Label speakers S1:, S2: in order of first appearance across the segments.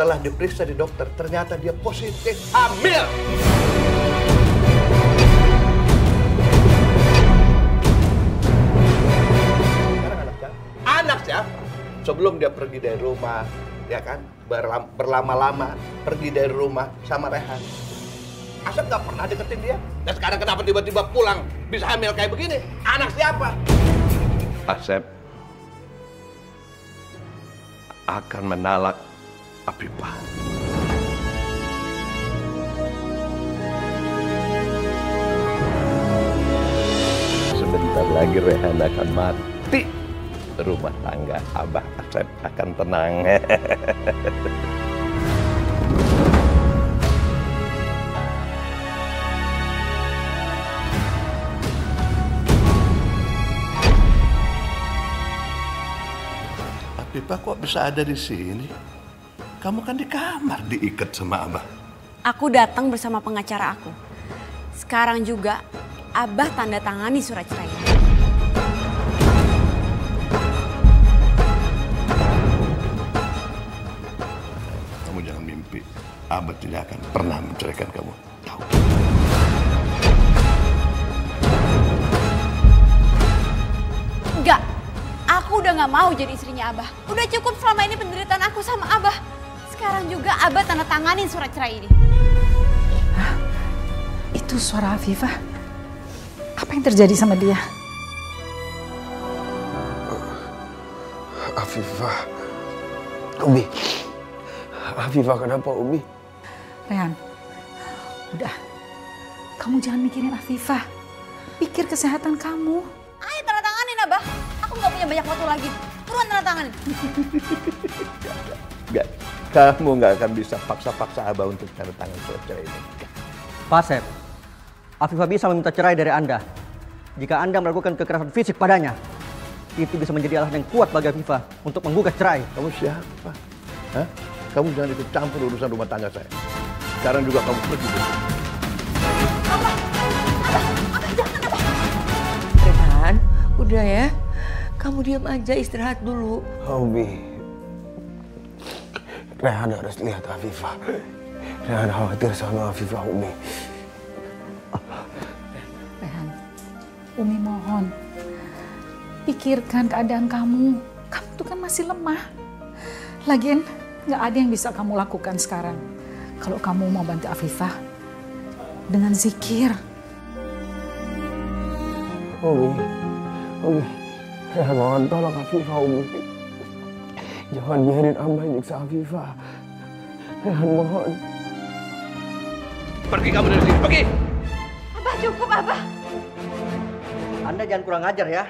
S1: Setelah diperiksa di dokter, ternyata dia positif hamil. Sekarang anak siapa? Sebelum dia pergi dari rumah, ya kan, berlama-lama pergi dari rumah sama Rehan. Asep nggak pernah deketin dia. Dan sekarang kenapa tiba-tiba pulang bisa hamil kayak begini? Anak siapa? Asep akan menalak Afifah. Sebentar lagi Rehan akan mati. Rumah tangga Abah Asep akan tenang. Afifah kok bisa ada di sini? Kamu kan di kamar diikat sama Abah.
S2: Aku datang bersama pengacara aku. Sekarang juga Abah tanda tangani surat cerai.
S1: Kamu jangan mimpi. Abah tidak akan pernah menceraikan kamu. Tahu?
S2: Enggak. Aku udah gak mau jadi istrinya Abah. Udah cukup selama ini penderitaan aku sama Abah. Sekarang juga Abah tanda tanganin surat cerai ini.
S3: Hah? Itu suara Afifah. Apa yang terjadi sama dia?
S4: Afifah. Umi. Afifah kenapa Umi?
S3: Rehan, udah. Kamu jangan mikirin Afifah. Pikir kesehatan kamu.
S2: Ayo tanda tanganin Abah. Aku gak punya banyak waktu lagi. Buruan tanda tanganin.
S1: Enggak. Kamu nggak akan bisa paksa-paksa Abah untuk tanda tangan surat cerai ini.
S5: Pak Asep, Afifah bisa meminta cerai dari Anda. Jika Anda melakukan kekerasan fisik padanya, itu bisa menjadi alasan yang kuat bagi Afifah untuk menggugat cerai.
S1: Kamu siapa? Hah? Kamu jangan ikut campur urusan rumah tangga saya. Sekarang juga kamu pergi.
S2: Abah, jangan Abah.
S6: Rehan, udah ya. Kamu diam aja, istirahat dulu.
S4: Umi. Rehan harus lihat Afifah. Rehan khawatir sama Afifah, Umi.
S3: Rehan, Umi mohon. Pikirkan keadaan kamu. Kamu tuh kan masih lemah. Lagian gak ada yang bisa kamu lakukan sekarang. Kalau kamu mau bantu Afifah dengan zikir.
S4: Umi. Rehan mohon tolong Afifah, Umi. Jangan biarin Abah nyiksa Afifah. Rehan mohon.
S1: Pergi kamu dari sini, pergi!
S2: Abah cukup Abah.
S5: Anda jangan kurang ajar ya.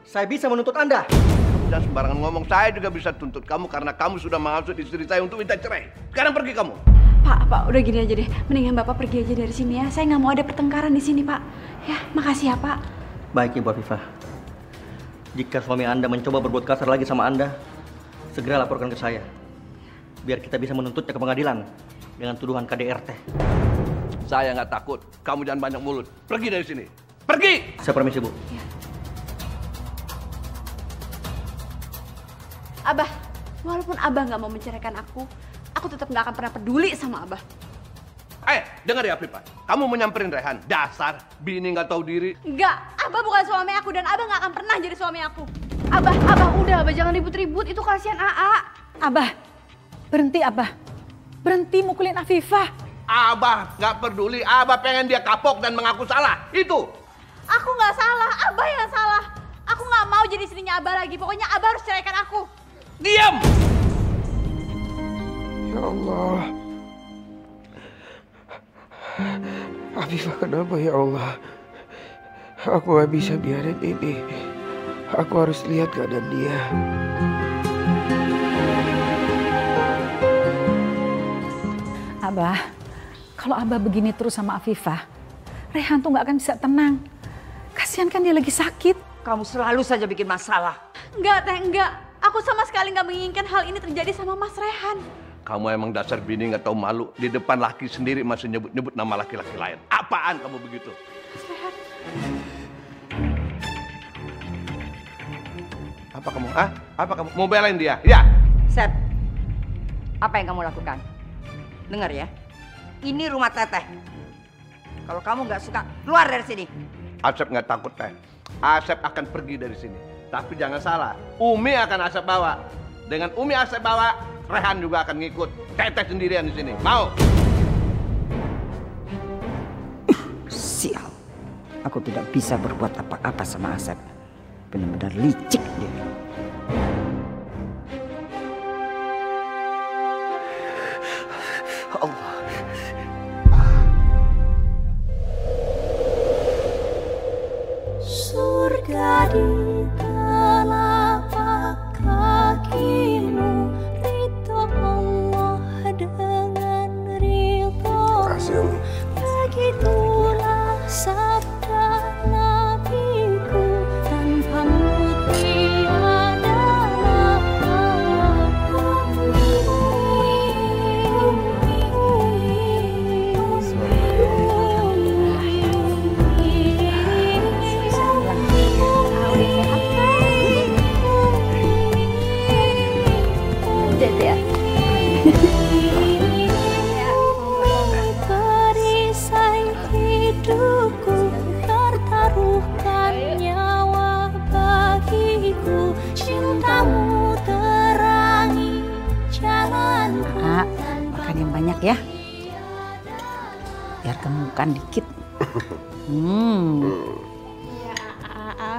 S5: Saya bisa menuntut Anda.
S1: Kamu jangan sembarangan ngomong. Saya juga bisa tuntut kamu karena kamu sudah menghasut istri saya untuk minta cerai. Sekarang pergi kamu.
S2: Pak, udah gini aja deh. Mendingan Bapak pergi aja dari sini ya. Saya nggak mau ada pertengkaran di sini, Pak. Ya, makasih ya, Pak.
S5: Baik, Ibu Afifah. Jika suami Anda mencoba berbuat kasar lagi sama Anda, segera laporkan ke saya. Biar kita bisa menuntutnya ke pengadilan dengan tuduhan KDRT.
S1: Saya nggak takut. Kamu jangan banyak mulut. Pergi dari sini. Pergi!
S5: Saya permisi, Bu.
S2: Ya. Abah, walaupun Abah nggak mau menceraikan aku tetap nggak akan pernah peduli sama Abah.
S1: Dengar ya Afifah. Kamu mau nyamperin Rehan. Dasar bini nggak tahu diri.
S2: Enggak, Abah bukan suami aku dan Abah nggak akan pernah jadi suami aku.
S6: Abah, udah Abah jangan ribut-ribut. Itu kasihan AA.
S3: Abah, berhenti Abah. Berhenti mukulin Afifah.
S1: Abah nggak peduli. Abah pengen dia kapok dan mengaku salah. Itu.
S2: Aku nggak salah, Abah yang salah. Aku nggak mau jadi istrinya Abah lagi. Pokoknya Abah harus ceraikan aku.
S1: Diam!
S4: Ya Allah. Afifah kenapa ya Allah? Aku gak bisa biarin ini. Aku harus lihat keadaan dia.
S3: Abah, kalau Abah begini terus sama Afifah, Rehan tuh gak akan bisa tenang. Kasihan kan dia lagi sakit.
S6: Kamu selalu saja bikin masalah.
S2: Enggak, Teh, enggak. Aku sama sekali nggak menginginkan hal ini terjadi sama Mas Rehan.
S1: Kamu emang dasar bini nggak tahu malu. Di depan laki sendiri masih nyebut-nyebut nama laki-laki lain. Apaan kamu begitu?
S2: Mas Rehan.
S1: Apa kamu? Apa kamu mau belain dia? Ya.
S6: Sep, Apa yang kamu lakukan? Dengar ya, ini rumah Teteh. Kalau kamu nggak suka, keluar dari sini.
S1: Asep nggak takut, Teh. Asep akan pergi dari sini. Tapi jangan salah, Umi akan Asep bawa. Dengan Umi Asep bawa, Rehan juga akan ngikut. Teteh sendirian di sini. Mau?
S6: Sial. Aku tidak bisa berbuat apa-apa sama Asep. Benar-benar licik dia. Allah.
S7: Surga di telapak kakimu, ridho Allah dengan ridho. Begitulah sabda Nabiku, tanpamu tiada perisai hidupku, pertaruhkan nyawa bagiku, cintamu terangi jalanku.
S3: Makan yang banyak ya. Biar gemukan dikit.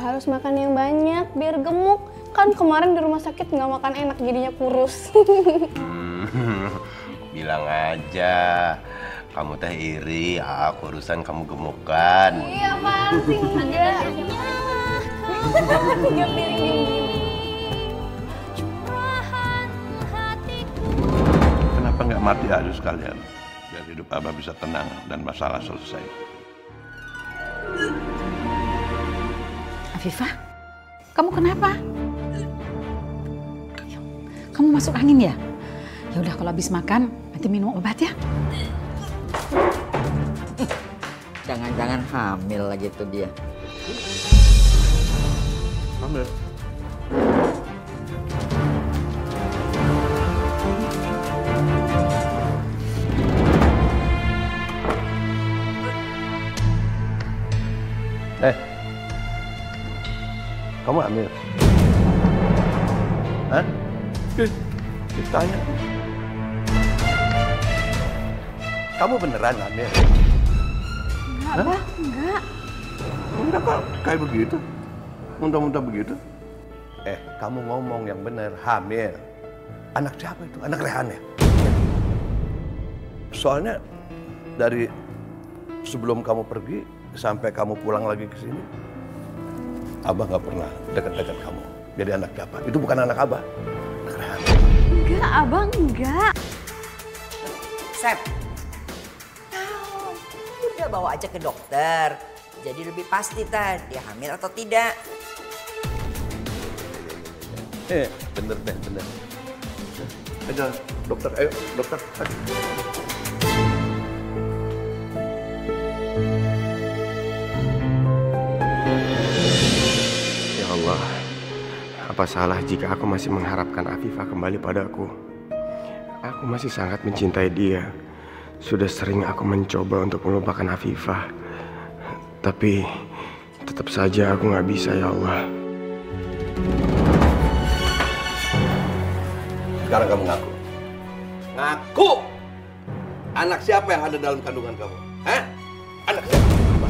S8: Harus makan yang banyak biar gemuk. Kan kemarin di rumah sakit nggak makan enak jadinya kurus.
S9: Bilang aja, kamu teh iri, aku urusan kamu gemukan.
S8: Iya pasti enggak. Tiga piring gini.
S1: Kenapa nggak mati aja sekalian? Biar hidup Abah bisa tenang dan masalah selesai.
S3: Afifah, kamu kenapa? Kamu masuk angin ya? Ya udah kalau habis makan nanti minum obat ya.
S6: Jangan-jangan hamil lagi tuh dia.
S1: Hamil? Kamu hamil? Hah? Ditanya. Kamu beneran hamil?
S2: Enggak, Bah, enggak.
S1: Enggak kok, kayak begitu. Muntah-muntah begitu. Kamu ngomong yang bener, hamil. Anak siapa itu? Anak Rehan ya? Soalnya dari sebelum kamu pergi sampai kamu pulang lagi ke sini, Abah nggak pernah dekat-dekat kamu. Jadi anak siapa? Itu bukan anak Abah. Anak Rehan.
S2: Enggak, Abang, enggak.
S6: Sep, udah bawa aja ke dokter. Jadi lebih pasti dia hamil atau tidak.
S1: Bener deh, bener. Ayo, dokter, ayo, dokter. Ayo.
S4: Ya Allah, apa salah jika aku masih mengharapkan Afifah kembali padaku? Aku masih sangat mencintai dia. Sudah sering aku mencoba untuk melupakan Afifah. Tapi tetap saja aku nggak bisa, ya Allah.
S1: Sekarang kamu ngaku. Ngaku! Anak siapa yang ada dalam kandungan kamu? Hah? Anak siapa?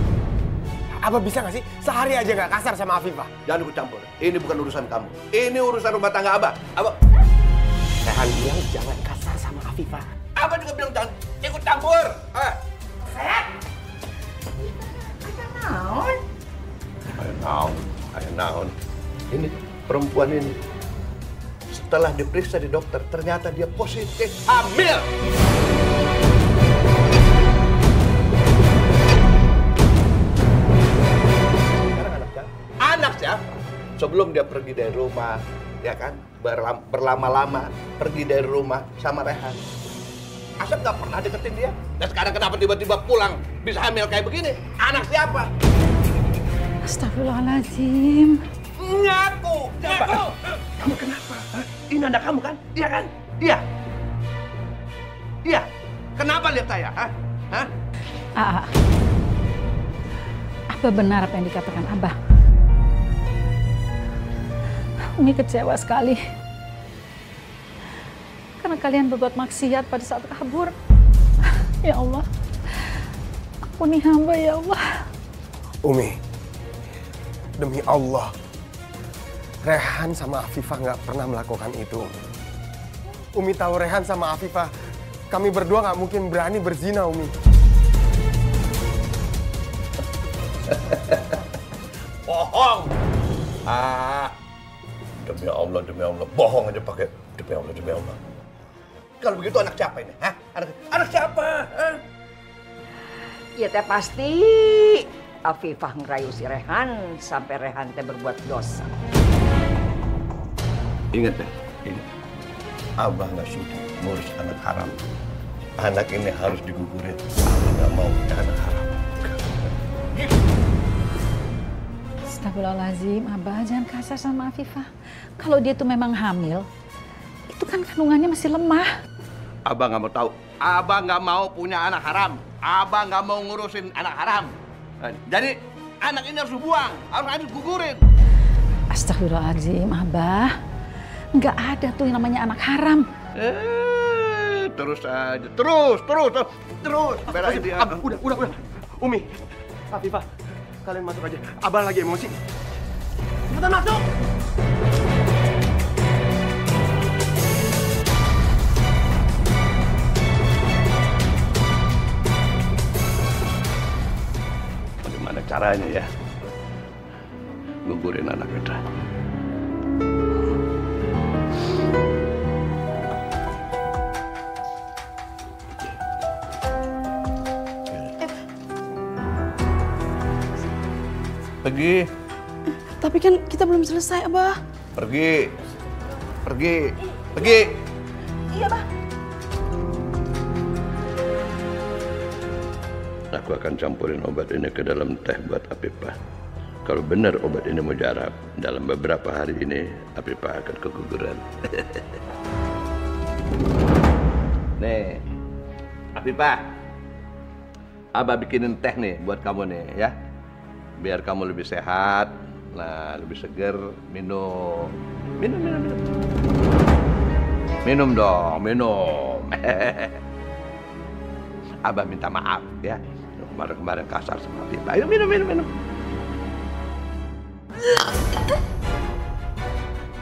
S10: Abah bisa nggak sih sehari aja nggak kasar sama Afifah?
S1: Jangan ikut campur. Ini bukan urusan kamu. Ini urusan rumah tangga Abah. Abah.
S10: Rehan bilang jangan kasar sama Afifah.
S1: Abah juga bilang jangan ikut campur. Ayo naon. Ini perempuan ini. Setelah diperiksa di dokter, ternyata dia positif hamil. Anak siapa? Sebelum dia pergi dari rumah, ya kan, berlama-lama pergi dari rumah sama Rehan. Asep nggak pernah deketin dia. Dan sekarang kenapa tiba-tiba pulang bisa hamil kayak begini? Anak siapa?
S3: Astagfirullahaladzim.
S1: Ngaku! Ngaku!
S10: Kamu kenapa?
S1: Ini anak kamu kan? Iya kan? Iya. Iya. Kenapa lihat saya? Hah? Hah?
S3: Apa benar apa yang dikatakan Abah? Umi kecewa sekali. Karena kalian berbuat maksiat pada saat kabur. Ya Allah. Ampuni hamba ya Allah.
S10: Umi, demi Allah, Rehan sama Afifah nggak pernah melakukan itu. Umi tahu Rehan sama Afifah, kami berdua nggak mungkin berani berzina, Umi.
S1: Bohong. Demi Allah, bohong aja pakai demi Allah. Kalau begitu anak siapa ini? Hah? Anak siapa? Hah?
S6: Ya teh pasti Afifah ngerayu si Rehan sampai Rehan teh berbuat dosa.
S1: Ingat deh, ingat. Abah nggak sudi ngurus anak haram. Anak ini harus digugurin. Abah nggak mau punya anak haram.
S3: Astagfirullahaladzim, Abah jangan kasar sama Afifah. Kalau dia tuh memang hamil, itu kan kandungannya masih lemah.
S1: Abah nggak mau tahu. Abah nggak mau punya anak haram. Abah nggak mau ngurusin anak haram. Jadi anak ini harus dibuang, harus gugurin.
S3: Astagfirullahaladzim, Abah. Nggak ada tuh yang namanya anak haram.
S1: Terus aja, terus. Belain dia.
S10: Udah. Umi, Afifah, kalian masuk aja. Abah lagi emosi. Cepetan masuk.
S1: Bagaimana caranya ya? Gugurin anak kita. Pergi.
S11: Tapi kan kita belum selesai, Abah.
S1: Pergi.
S11: Iya, Abah.
S1: Aku akan campurin obat ini ke dalam teh buat Afifah. Kalau benar obat ini mujarab, dalam beberapa hari ini Afifah akan keguguran. Nih, Afifah. Abah bikinin teh nih buat kamu nih ya. Biar kamu lebih sehat, nah lebih seger, minum. Minum dong. Abah minta maaf ya. Kemarin kasar sama Afifah. Ayo minum.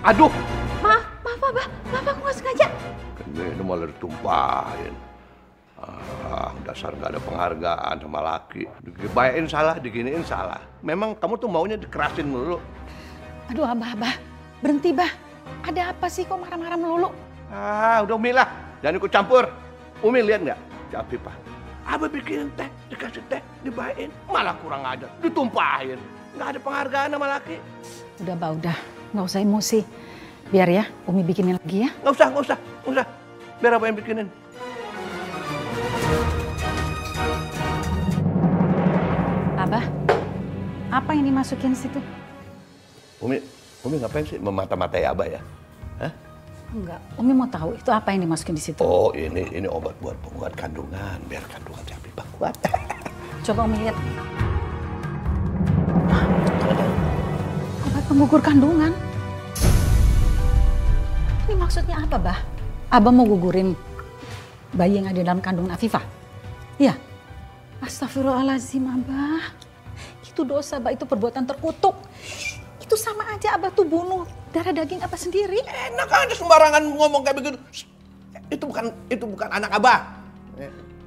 S1: Aduh.
S11: Maaf Abah. Maaf aku nggak sengaja.
S1: Ini malah ditumpahin. Dasar gak ada penghargaan sama laki. Dibayain salah, diginiin salah. Memang kamu tuh maunya dikerasin melulu.
S3: Aduh, Abah. Berhenti, Bah. Ada apa sih kok marah-marah melulu?
S1: Udah Umi lah. Jangan ikut campur. Umi lihat nggak? Si Afifah. Abah bikinin teh, dikasih teh, dibayain. Malah kurang ajar, ditumpahin. Nggak ada penghargaan sama laki.
S3: Udah, Bah, udah. Nggak usah emosi. Biar ya, Umi bikinin lagi ya.
S1: Nggak usah. Biar Abah yang bikinin.
S3: Abah, apa yang dimasukin situ?
S1: Umi ngapain sih memata-matai Abah ya? Hah?
S3: Enggak, Umi mau tahu itu apa yang dimasukin di situ.
S1: Oh, ini obat buat penguat kandungan, biar kandungan si Afifah kuat.
S3: Coba Umi lihat. Obat penggugur kandungan. Ini maksudnya apa, Bah? Abah mau gugurin bayi yang ada dalam kandungan Afifah? Iya. Astagfirullahaladzim, Abah. Itu dosa, Abah. Itu perbuatan terkutuk. Itu sama aja Abah tuh bunuh darah daging Abah sendiri.
S1: Enak aja sembarangan ngomong kayak begitu. Itu bukan anak Abah.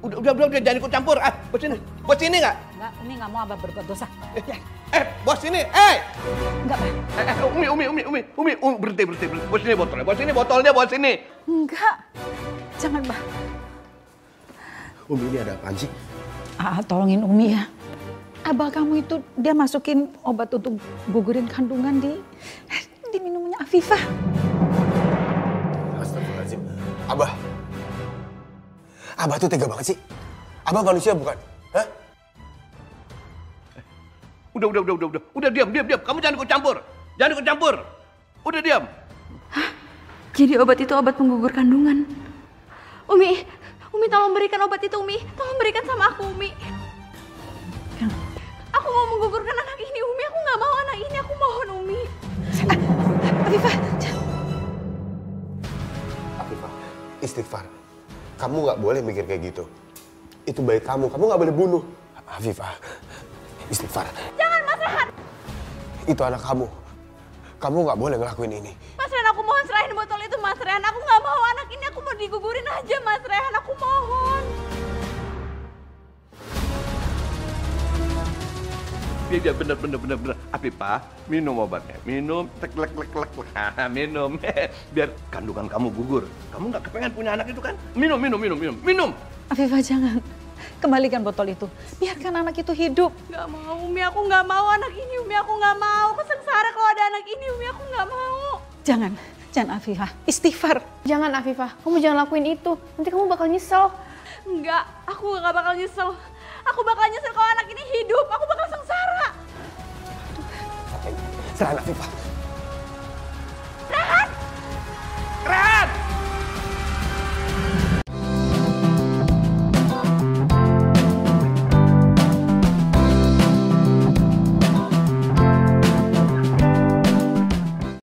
S1: Udah jangan ikut campur. Bos sini nggak?
S3: Enggak, Umi nggak mau Abah berbuat dosa.
S1: Bos sini.
S3: Enggak, Bah.
S1: Umi, berhenti. Bos sini botolnya, bos sini.
S3: Enggak. Jangan, Bah.
S10: Umi, ini ada apaan sih?
S3: Tolongin Umi ya. Abah kamu itu dia masukin obat untuk gugurin kandungan di minumnya Afifah.
S10: Astagfirullahaladzim. Abah tuh tega banget sih. Abah manusia bukan? Hah?
S1: Udah diam. Kamu jangan ikut campur. Udah diam.
S11: Hah? Jadi obat itu obat penggugur kandungan.
S2: Umi tolong berikan obat itu, Umi. Tolong berikan sama aku, Umi. Aku mau menggugurkan anak ini, Umi. Aku nggak mau anak ini. Aku mohon, Umi.
S3: Afifah,
S10: Afifah, istighfar. Kamu nggak boleh mikir kayak gitu. Itu baik kamu nggak boleh bunuh. Afifah, istighfar.
S2: Jangan, Mas Rehan.
S10: Itu anak kamu. Kamu nggak boleh ngelakuin ini.
S2: Mas Rehan, aku mohon serahin botol itu, Mas Rehan. Aku nggak mau anak ini. Aku mau digugurin aja, Mas Rehan. Aku mohon.
S1: Dia bener. Afifah, minum obatnya. Minum, tek. Minum. Biar kandungan kamu gugur. Kamu nggak kepengen punya anak itu kan? Minum.
S3: Afifah jangan. Kembalikan botol itu. Biarkan anak itu hidup.
S2: Nggak mau, Umi. Aku nggak mau anak ini, Umi. Aku nggak mau. Aku sengsara kalau ada anak ini, Umi. Aku nggak mau.
S3: Jangan Afifah. Istighfar.
S8: Jangan Afifah, kamu jangan lakuin itu. Nanti kamu bakal nyesel.
S2: Enggak, aku nggak bakal nyesel. Aku bakal nyesel kalau anak ini hidup. Aku bakal sengsara.
S10: Serahin Afifah.